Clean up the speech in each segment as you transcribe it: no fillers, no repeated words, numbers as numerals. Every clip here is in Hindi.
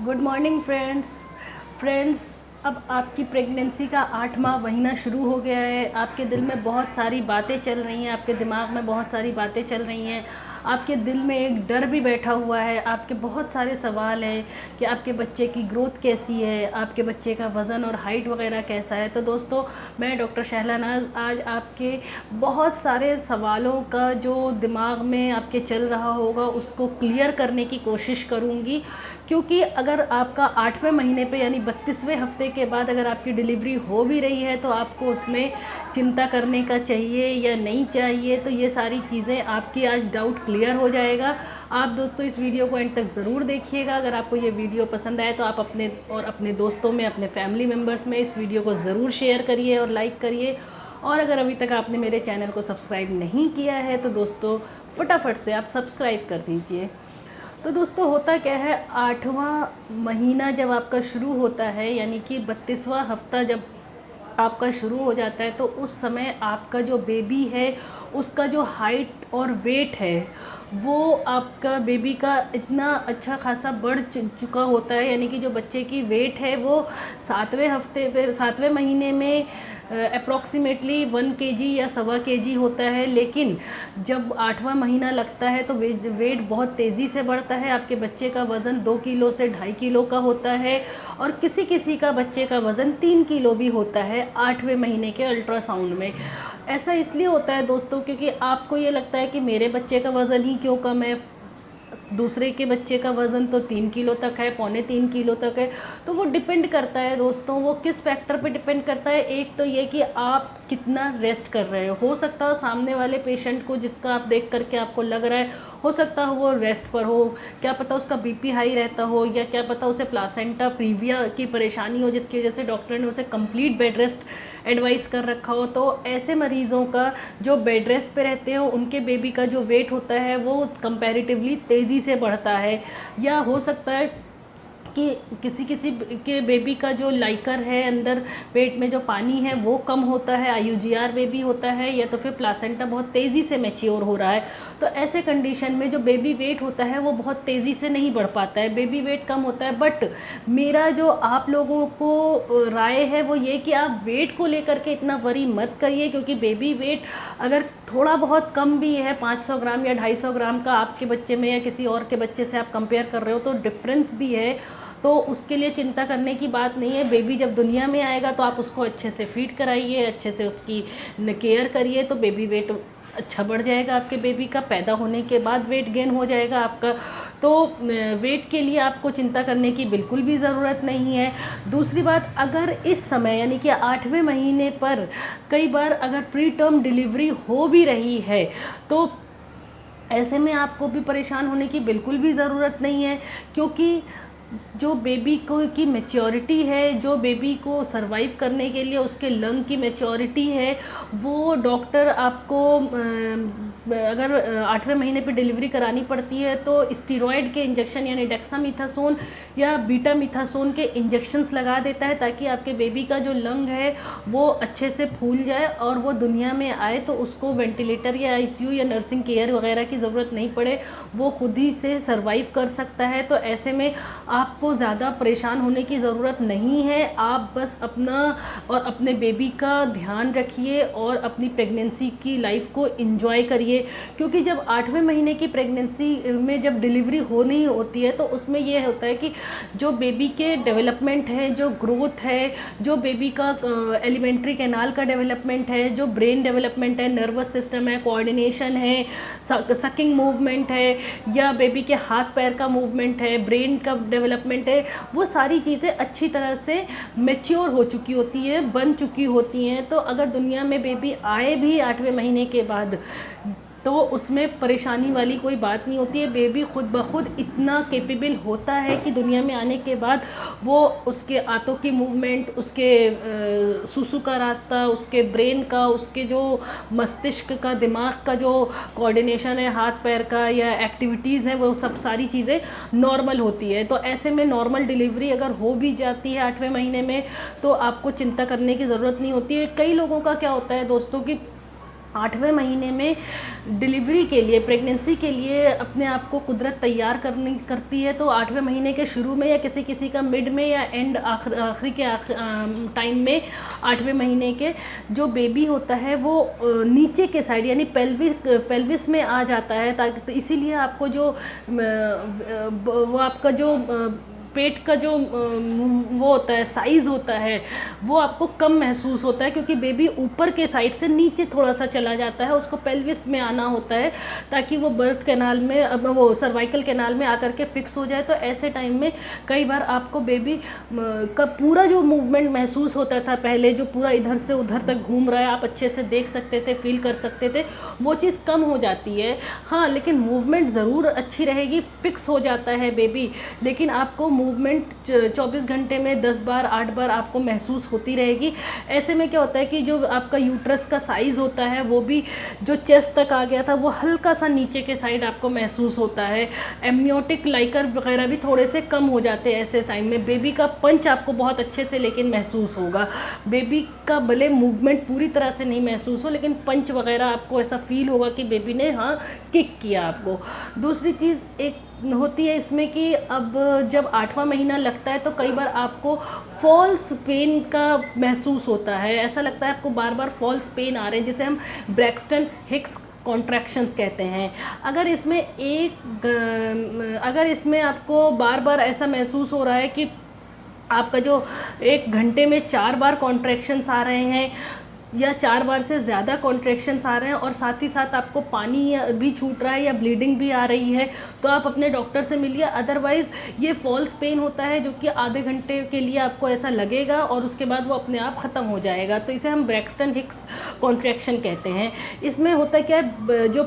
Good morning friends. अब आपकी प्रेगनेंसी का 8वां महीना शुरू हो गया है। आपके दिल में बहुत सारी बातें चल रही हैं, आपके दिमाग में बहुत सारी बातें चल रही हैं, आपके दिल में एक डर भी बैठा हुआ है। आपके बहुत सारे सवाल हैं कि आपके बच्चे की ग्रोथ कैसी है, आपके बच्चे का वज़न और हाइट वगैरह कैसा है। तो दोस्तों, मैं डॉक्टर शहलानाज आज आपके बहुत सारे सवालों का जो दिमाग में आपके चल रहा होगा उसको क्लियर करने की कोशिश करूँगी। क्योंकि अगर आपका 8वें महीने पे यानी 32वें हफ्ते के बाद अगर आपकी डिलीवरी हो भी रही है तो आपको उसमें चिंता करने का चाहिए या नहीं चाहिए, तो ये सारी चीज़ें आपकी आज डाउट क्लियर हो जाएगा। आप दोस्तों इस वीडियो को एंड तक ज़रूर देखिएगा। अगर आपको ये वीडियो पसंद आए तो आप अपने दोस्तों में, अपने फैमिली मेम्बर्स में इस वीडियो को ज़रूर शेयर करिए और लाइक करिए। और अगर अभी तक आपने मेरे चैनल को सब्सक्राइब नहीं किया है तो दोस्तों फटाफट से आप सब्सक्राइब कर दीजिए। तो दोस्तों होता क्या है, 8वां महीना जब आपका शुरू होता है यानी कि 32वां हफ्ता जब आपका शुरू हो जाता है तो उस समय आपका जो बेबी है उसका जो हाइट और वेट है वो आपका बेबी का इतना अच्छा खासा बढ़ चुका होता है। यानी कि जो बच्चे की वेट है वो 7वें महीने में अप्रॉक्सीमेटली 1 kg या 1.25 kg होता है। लेकिन जब 8वां महीना लगता है तो वेट बहुत तेज़ी से बढ़ता है। आपके बच्चे का वज़न 2 किलो से 2.5 किलो का होता है और किसी किसी का बच्चे का वज़न 3 किलो भी होता है 8वें महीने के अल्ट्रासाउंड में। ऐसा इसलिए होता है दोस्तों क्योंकि आपको ये लगता है कि मेरे बच्चे का वज़न ही क्यों कम है, दूसरे के बच्चे का वज़न तो 3 किलो तक है, 3.25 किलो तक है। तो वो डिपेंड करता है दोस्तों, वो किस फैक्टर पे डिपेंड करता है। एक तो ये कि आप कितना रेस्ट कर रहे हो सकता है सामने वाले पेशेंट को जिसका आप देख करके आपको लग रहा है हो सकता हो वो रेस्ट पर हो, क्या पता उसका बीपी हाई रहता हो, या क्या पता उसे प्लासेंटा प्रीविया की परेशानी हो जिसकी वजह से डॉक्टर ने उसे कंप्लीट बेड रेस्ट एडवाइस कर रखा हो। तो ऐसे मरीज़ों का जो बेड रेस्ट पे रहते हैं उनके बेबी का जो वेट होता है वो कंपैरेटिवली तेज़ी से बढ़ता है। या हो सकता है कि किसी किसी के बेबी का जो लाइकर है अंदर पेट में जो पानी है वो कम होता है, IUGR बेबी होता है, या तो फिर प्लासेंटा बहुत तेज़ी से मैच्योर हो रहा है। तो ऐसे कंडीशन में जो बेबी वेट होता है वो बहुत तेज़ी से नहीं बढ़ पाता है, बेबी वेट कम होता है। बट मेरा जो आप लोगों को राय है वो ये कि आप वेट को लेकर के इतना वरी मत करिए, क्योंकि बेबी वेट अगर थोड़ा बहुत कम भी है, 500 ग्राम या 250 ग्राम का आपके बच्चे में या किसी और के बच्चे से आप कंपेयर कर रहे हो तो डिफरेंस भी है, तो उसके लिए चिंता करने की बात नहीं है। बेबी जब दुनिया में आएगा तो आप उसको अच्छे से फीड कराइए, अच्छे से उसकी केयर करिए तो बेबी वेट अच्छा बढ़ जाएगा। आपके बेबी का पैदा होने के बाद वेट गेन हो जाएगा आपका। तो वेट के लिए आपको चिंता करने की बिल्कुल भी ज़रूरत नहीं है। दूसरी बात, अगर इस समय यानी कि 8वें महीने पर कई बार अगर प्री टर्म डिलीवरी हो भी रही है तो ऐसे में आपको भी परेशान होने की बिल्कुल भी ज़रूरत नहीं है, क्योंकि जो बेबी को की मैच्योरिटी है, जो बेबी को सरवाइव करने के लिए उसके लंग की मैच्योरिटी है, वो डॉक्टर आपको अगर 8वें महीने पे डिलीवरी करानी पड़ती है तो स्टीरॉयड के इंजेक्शन यानी डेक्सामीथासोन या बीटामीथासोन के इंजेक्शंस लगा देता है ताकि आपके बेबी का जो लंग है वो अच्छे से फूल जाए और वो दुनिया में आए तो उसको वेंटिलेटर या ICU या नर्सिंग केयर वगैरह की ज़रूरत नहीं पड़े, वो खुद ही से सरवाइव कर सकता है। तो ऐसे में आपको ज़्यादा परेशान होने की ज़रूरत नहीं है। आप बस अपना और अपने बेबी का ध्यान रखिए और अपनी प्रेगनेंसी की लाइफ को एंजॉय करिए, क्योंकि जब 8वें महीने की प्रेगनेंसी में जब डिलीवरी होनी होती है तो उसमें ये होता है कि जो बेबी के डेवलपमेंट है, जो ग्रोथ है, जो बेबी का एलिमेंट्री कैनाल का डेवलपमेंट है, जो ब्रेन डेवलपमेंट है, नर्वस सिस्टम है, कोऑर्डिनेशन है, सकिंग मूवमेंट है, या बेबी के हाथ पैर का मूवमेंट है, ब्रेन का डेवलपमेंट है, वो सारी चीज़ें अच्छी तरह से मैच्योर हो चुकी होती हैं, बन चुकी होती हैं। तो अगर दुनिया में बेबी आए भी 8वें महीने के बाद तो उसमें परेशानी वाली कोई बात नहीं होती है। बेबी खुद ब खुद इतना कैपेबल होता है कि दुनिया में आने के बाद वो उसके आंतों की मूवमेंट, उसके सुसु का रास्ता, उसके ब्रेन का, उसके जो मस्तिष्क का, दिमाग का जो कोऑर्डिनेशन है हाथ पैर का या एक्टिविटीज़ है, वो सब सारी चीज़ें नॉर्मल होती है। तो ऐसे में नॉर्मल डिलीवरी अगर हो भी जाती है 8वें महीने में तो आपको चिंता करने की ज़रूरत नहीं होती है। कई लोगों का क्या होता है दोस्तों कि 8वें महीने में डिलीवरी के लिए, प्रेगनेंसी के लिए अपने आप को कुदरत तैयार करती है। तो 8वें महीने के शुरू में या किसी किसी का मिड में या एंड आखिरी के टाइम में 8वें महीने के जो बेबी होता है वो नीचे के साइड यानी पेल्विस में आ जाता है, ताकि तो इसीलिए आपको जो वो आपका जो पेट का जो वो होता है, साइज़ होता है, वो आपको कम महसूस होता है, क्योंकि बेबी ऊपर के साइड से नीचे थोड़ा सा चला जाता है, उसको पेल्विस में आना होता है ताकि वो बर्थ कैनाल में, वो सर्वाइकल कैनाल में आकर के फिक्स हो जाए। तो ऐसे टाइम में कई बार आपको बेबी का पूरा जो मूवमेंट महसूस होता था पहले, जो पूरा इधर से उधर तक घूम रहा है, आप अच्छे से देख सकते थे, फील कर सकते थे, वो चीज़ कम हो जाती है। हाँ, लेकिन मूवमेंट ज़रूर अच्छी रहेगी, फिक्स हो जाता है बेबी, लेकिन आपको मूवमेंट 24 घंटे में 10 बार 8 बार आपको महसूस होती रहेगी। ऐसे में क्या होता है कि जो आपका यूट्रस का साइज़ होता है वो भी जो चेस्ट तक आ गया था वो हल्का सा नीचे के साइड आपको महसूस होता है। एमनियोटिक लाइकर वगैरह भी थोड़े से कम हो जाते हैं ऐसे टाइम में। बेबी का पंच आपको बहुत अच्छे से लेकिन महसूस होगा। बेबी का भले मूवमेंट पूरी तरह से नहीं महसूस हो, लेकिन पंच वगैरह आपको ऐसा फील होगा कि बेबी ने हाँ किक किया आपको। दूसरी चीज़ एक होती है इसमें कि अब जब 8वां महीना लगता है तो कई बार आपको फॉल्स पेन का महसूस होता है। ऐसा लगता है आपको बार बार फॉल्स पेन आ रहे हैं, जिसे हम ब्रैक्सटन हिक्स कॉन्ट्रैक्शंस कहते हैं। अगर इसमें आपको बार बार ऐसा महसूस हो रहा है कि आपका जो 1 घंटे में 4 बार कॉन्ट्रैक्शंस आ रहे हैं या 4 बार से ज़्यादा कॉन्ट्रैक्शंस आ रहे हैं और साथ ही साथ आपको पानी भी छूट रहा है या ब्लीडिंग भी आ रही है, तो आप अपने डॉक्टर से मिलिए। अदरवाइज़ ये फॉल्स पेन होता है जो कि आधे घंटे के लिए आपको ऐसा लगेगा और उसके बाद वो अपने आप ख़त्म हो जाएगा। तो इसे हम ब्रैक्सटन हिक्स कॉन्ट्रैक्शन कहते हैं। इसमें होता क्या है, जो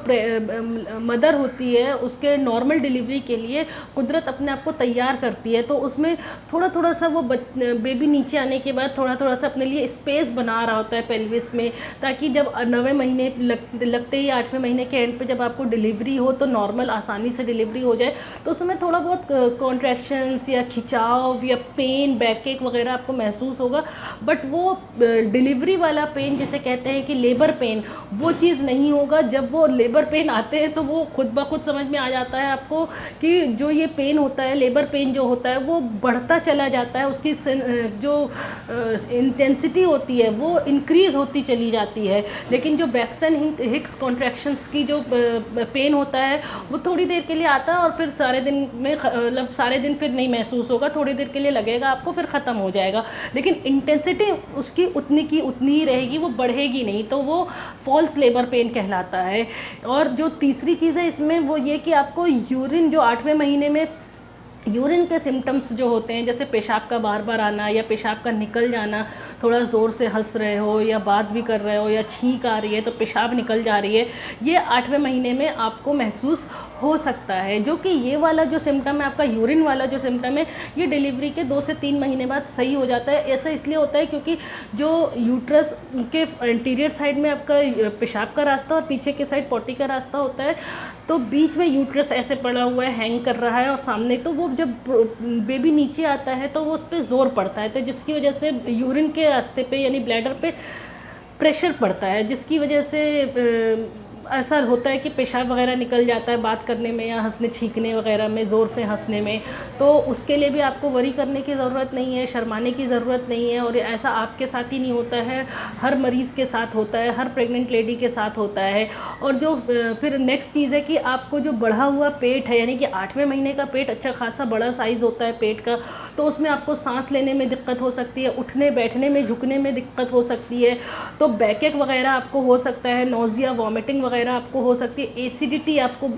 मदर होती है उसके नॉर्मल डिलीवरी के लिए कुदरत अपने आप को तैयार करती है, तो उसमें थोड़ा थोड़ा सा वो बेबी नीचे आने के बाद थोड़ा थोड़ा सा अपने लिए स्पेस बना रहा होता है पेल्विस में, ताकि जब 9वें महीने लगते ही 8वें महीने के एंड पे जब आपको डिलीवरी हो तो नॉर्मल आसानी से डिलीवरी हो जाए, तो उस समय थोड़ा बहुत कॉन्ट्रैक्शंस या खिंचाव या पेन, बैक एक वगैरह आपको महसूस होगा। बट वो डिलीवरी वाला पेन जिसे कहते हैं कि लेबर पेन, वो चीज़ नहीं होगा। जब वो लेबर पेन आते हैं तो वो खुद ब खुद समझ में आ जाता है आपको कि जो ये पेन होता है, लेबर पेन जो होता है वो बढ़ता चला जाता है, उसकी जो इंटेंसिटी होती है वो इंक्रीज़ होती चली जाती है। लेकिन जो ब्रैक्सटन हिक्स कॉन्ट्रैक्शंस की जो पेन होता है वो थोड़ी देर के लिए आता है और फिर सारे दिन में, मतलब सारे दिन फिर नहीं महसूस होगा, थोड़ी देर के लिए लगेगा आपको, फिर ख़त्म हो जाएगा। लेकिन इंटेंसिटी उसकी उतनी की उतनी ही रहेगी, वो बढ़ेगी नहीं, तो वो फॉल्स लेबर पेन कहलाता है। और जो तीसरी चीज़ है इसमें वो ये कि आपको यूरिन, जो 8वें महीने में यूरिन के सिम्टम्स जो होते हैं, जैसे पेशाब का बार बार आना या पेशाब का निकल जाना, थोड़ा ज़ोर से हंस रहे हो या बात भी कर रहे हो या छींक आ रही है तो पेशाब निकल जा रही है, ये 8वें महीने में आपको महसूस हो सकता है। जो कि ये वाला जो सिम्टम है, आपका यूरिन वाला जो सिम्टम है, ये डिलीवरी के 2 से 3 महीने बाद सही हो जाता है। ऐसा इसलिए होता है क्योंकि जो यूट्रस के एंटीरियर साइड में आपका पेशाब का रास्ता और पीछे के साइड पॉटी का रास्ता होता है, तो बीच में यूट्रस ऐसे पड़ा हुआ है, हैंग कर रहा है और सामने, तो वो जब बेबी नीचे आता है तो वो उस पर ज़ोर पड़ता है, तो जिसकी वजह से यूरिन के रास्ते पे यानी ब्लैडर पे प्रेशर पड़ता है, जिसकी वजह से ऐसा होता है कि पेशाब वगैरह निकल जाता है बात करने में या हंसने छींकने वगैरह में, ज़ोर से हंसने में। तो उसके लिए भी आपको वरी करने की ज़रूरत नहीं है, शर्माने की ज़रूरत नहीं है। और ऐसा आपके साथ ही नहीं होता है, हर मरीज़ के साथ होता है, हर प्रेग्नेंट लेडी के साथ होता है। और जो फिर नेक्स्ट चीज़ है कि आपको जो बढ़ा हुआ पेट है, यानी कि 8वें महीने का पेट अच्छा खासा बड़ा साइज़ होता है पेट का, तो उसमें आपको सांस लेने में दिक्कत हो सकती है, उठने बैठने में झुकने में दिक्कत हो सकती है, तो बैकएक वगैरह आपको हो सकता है, नोज़िया वॉमिटिंग वगैरह आपको हो सकती है, एसिडिटी आपको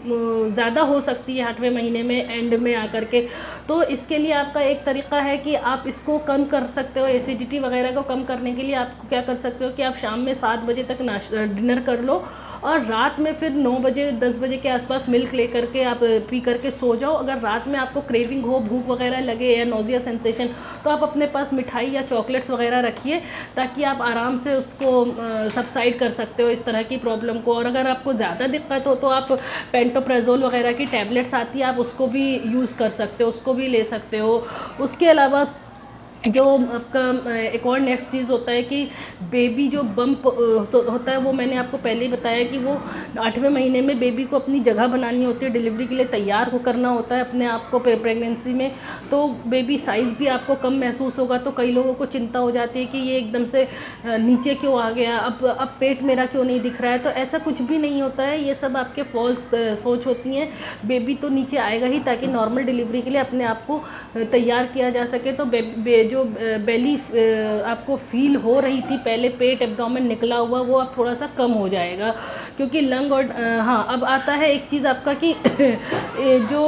ज़्यादा हो सकती है 8वें महीने में एंड में आकर के। तो इसके लिए आपका एक तरीका है कि आप इसको कम कर सकते हो, एसिडिटी वगैरह को कम करने के लिए आपको क्या कर सकते हो कि आप शाम में 7 बजे तक डिनर कर लो और रात में फिर 9 बजे 10 बजे के आसपास मिल्क ले करके आप पी करके सो जाओ। अगर रात में आपको क्रेविंग हो, भूख वगैरह लगे या नोज़िया सेंसेशन, तो आप अपने पास मिठाई या चॉकलेट्स वगैरह रखिए ताकि आप आराम से उसको सबसाइड कर सकते हो इस तरह की प्रॉब्लम को। और अगर आपको ज़्यादा दिक्कत हो तो आप पेंटोप्रेज़ोल वगैरह की टैबलेट्स आती है, आप उसको भी यूज़ कर सकते हो, उसको भी ले सकते हो। उसके अलावा जो आपका एक और नेक्स्ट चीज़ होता है कि बेबी जो बम्प होता है, वो मैंने आपको पहले ही बताया कि वो 8वें महीने में बेबी को अपनी जगह बनानी होती है, डिलीवरी के लिए तैयार को करना होता है अपने आप को प्रेगनेंसी में। तो बेबी साइज़ भी आपको कम महसूस होगा, तो कई लोगों को चिंता हो जाती है कि ये एकदम से नीचे क्यों आ गया, अब पेट मेरा क्यों नहीं दिख रहा है। तो ऐसा कुछ भी नहीं होता है, ये सब आपके फॉल्स सोच होती हैं। बेबी तो नीचे आएगा ही ताकि नॉर्मल डिलीवरी के लिए अपने आप को तैयार किया जा सके। तो जो बेली आपको फील हो रही थी पहले, पेट एब्डोमेन निकला हुआ, वो अब थोड़ा सा कम हो जाएगा, क्योंकि लंग और हाँ, अब आता है एक चीज़ आपका कि जो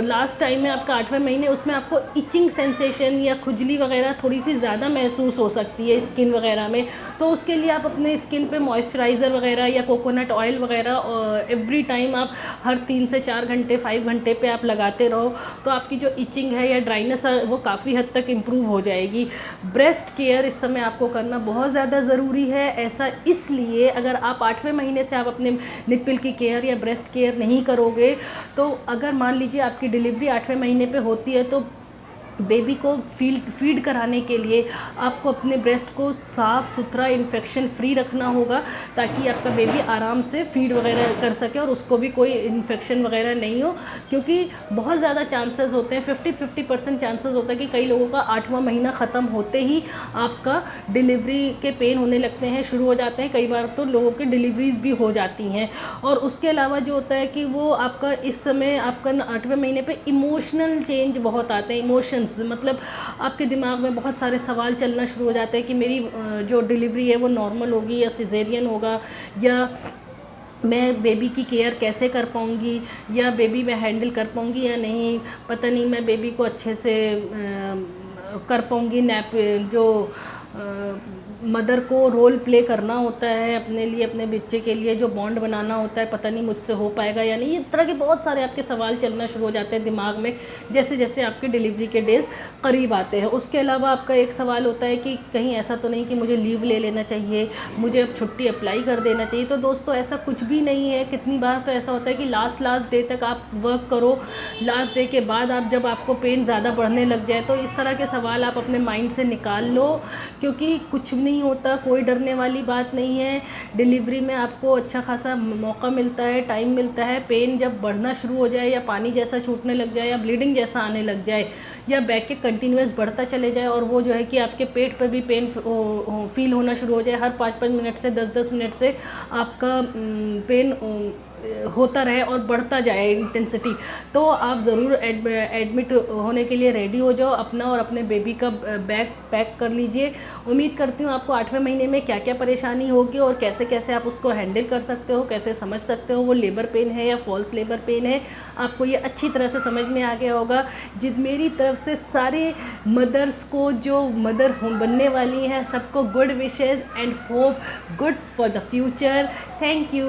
लास्ट टाइम है आपका 8वें महीने, उसमें आपको इचिंग सेंसेशन या खुजली वगैरह थोड़ी सी ज़्यादा महसूस हो सकती है स्किन वगैरह में। तो उसके लिए आप अपने स्किन पे मॉइस्चराइज़र वगैरह या कोकोनट ऑयल वगैरह एवरी टाइम आप हर 3 से 4 घंटे 5 घंटे पे आप लगाते रहो, तो आपकी जो इचिंग है या ड्राइनेस है वो काफ़ी हद तक इम्प्रूव हो जाएगी। ब्रेस्ट केयर इस समय आपको करना बहुत ज़्यादा ज़रूरी है। ऐसा इसलिए, अगर आप 8वें महीने से आप अपने निप्पल की केयर या ब्रेस्ट केयर नहीं करोगे, तो अगर मान लीजिए आपकी डिलीवरी 8वें महीने पे होती है, तो बेबी को फीड कराने के लिए आपको अपने ब्रेस्ट को साफ़ सुथरा इन्फेक्शन फ्री रखना होगा, ताकि आपका बेबी आराम से फीड वगैरह कर सके और उसको भी कोई इन्फेक्शन वगैरह नहीं हो। क्योंकि बहुत ज़्यादा चांसेस होते हैं, 50% चांसेस होता है कि कई लोगों का 8वां महीना ख़त्म होते ही आपका डिलीवरी के पेन होने लगते हैं, शुरू हो जाते हैं। कई बार तो लोगों की डिलीवरीज भी हो जाती हैं। और उसके अलावा जो होता है कि वो आपका इस समय आपका 8वें महीने पे इमोशनल चेंज बहुत आते हैं। इमोशंस मतलब आपके दिमाग में बहुत सारे सवाल चलना शुरू हो जाते हैं कि मेरी जो डिलीवरी है वो नॉर्मल होगी या सिजेरियन होगा, या मैं बेबी की केयर कैसे कर पाऊँगी, या बेबी मैं हैंडल कर पाऊँगी या नहीं, पता नहीं मैं बेबी को अच्छे से कर पाऊँगी। नैप जो मदर को रोल प्ले करना होता है अपने लिए, अपने बच्चे के लिए जो बॉन्ड बनाना होता है, पता नहीं मुझसे हो पाएगा या नहीं। इस तरह के बहुत सारे आपके सवाल चलना शुरू हो जाते हैं दिमाग में जैसे जैसे आपके डिलीवरी के डेज करीब आते हैं। उसके अलावा आपका एक सवाल होता है कि कहीं ऐसा तो नहीं कि मुझे लीव ले लेना चाहिए, मुझे अब छुट्टी अप्लाई कर देना चाहिए। तो दोस्तों ऐसा कुछ भी नहीं है। कितनी बार तो ऐसा होता है कि लास्ट डे तक आप वर्क करो, लास्ट डे के बाद आप जब आपको पेन ज़्यादा बढ़ने लग जाए, तो इस तरह के सवाल आप अपने माइंड से निकाल लो, क्योंकि कुछ नहीं होता, कोई डरने वाली बात नहीं है। डिलीवरी में आपको अच्छा खासा मौका मिलता है, टाइम मिलता है। पेन जब बढ़ना शुरू हो जाए या पानी जैसा छूटने लग जाए या ब्लीडिंग जैसा आने लग जाए या बैक के कंटिन्यूस बढ़ता चले जाए, और वो जो है कि आपके पेट पर भी पेन फील होना शुरू हो जाए, हर 5-5 मिनट से 10-10 मिनट से आपका पेन होता रहे और बढ़ता जाए इंटेंसिटी, तो आप ज़रूर एडमिट होने के लिए रेडी हो जाओ। अपना और अपने बेबी का बैग पैक कर लीजिए। उम्मीद करती हूँ आपको 8वें महीने में क्या क्या परेशानी होगी और कैसे कैसे आप उसको हैंडल कर सकते हो, कैसे समझ सकते हो वो लेबर पेन है या फॉल्स लेबर पेन है, आपको ये अच्छी तरह से समझ में आ गया होगा। जिस मेरी तरफ से सारे मदर्स को जो मदर बनने वाली हैं सबको good wishes and hope good for the future. Thank you.